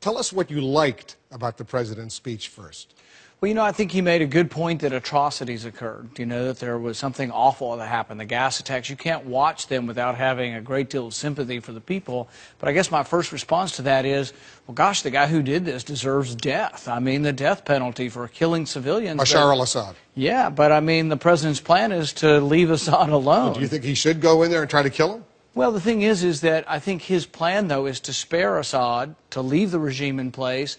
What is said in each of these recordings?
Tell us what you liked about the president's speech first. Well, I think he made a good point that atrocities occurred, that there was something awful that happened, the gas attacks. You can't watch them without having a great deal of sympathy for the people. But I guess my first response to that is, well, gosh, the guy who did this deserves death. I mean, the death penalty for killing civilians. Bashar al-Assad. Yeah, but I mean, the president's plan is to leave Assad alone. Well, do you think he should go in there and try to kill him? Well, the thing is that I think his plan, though, is to spare Assad, to leave the regime in place.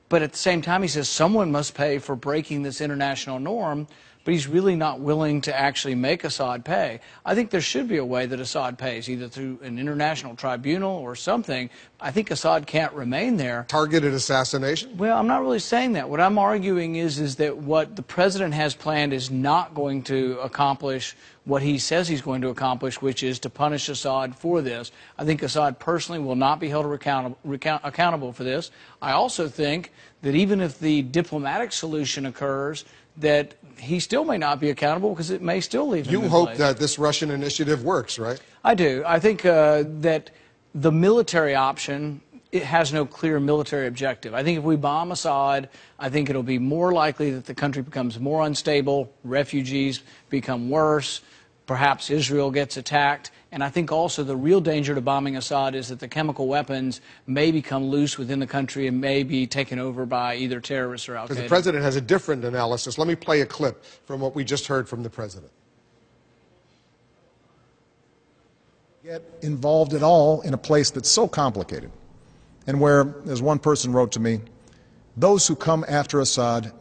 But at the same time, he says someone must pay for breaking this international norm, but he's really not willing to actually make Assad pay. I think there should be a way that Assad pays, either through an international tribunal or something. I think Assad can't remain there. Targeted assassination? Well, I'm not really saying that. What I'm arguing is that what the president has planned is not going to accomplish what he says he's going to accomplish, which is to punish Assad for this. I think Assad personally will not be held accountable for this. I also think that even if the diplomatic solution occurs, that he still may not be accountable because it may still leave him in place. You hope that this Russian initiative works, right? I do. I think that the military option, it has no clear military objective. I think if we bomb Assad, I think it'll be more likely that the country becomes more unstable, refugees become worse, perhaps Israel gets attacked. And I think also the real danger to bombing Assad is that the chemical weapons may become loose within the country and may be taken over by either terrorists or al-Qaeda. Because the president has a different analysis. Let me play a clip from what we just heard from the president. Get involved at all in a place that's so complicated, and where, as one person wrote to me, those who come after Assad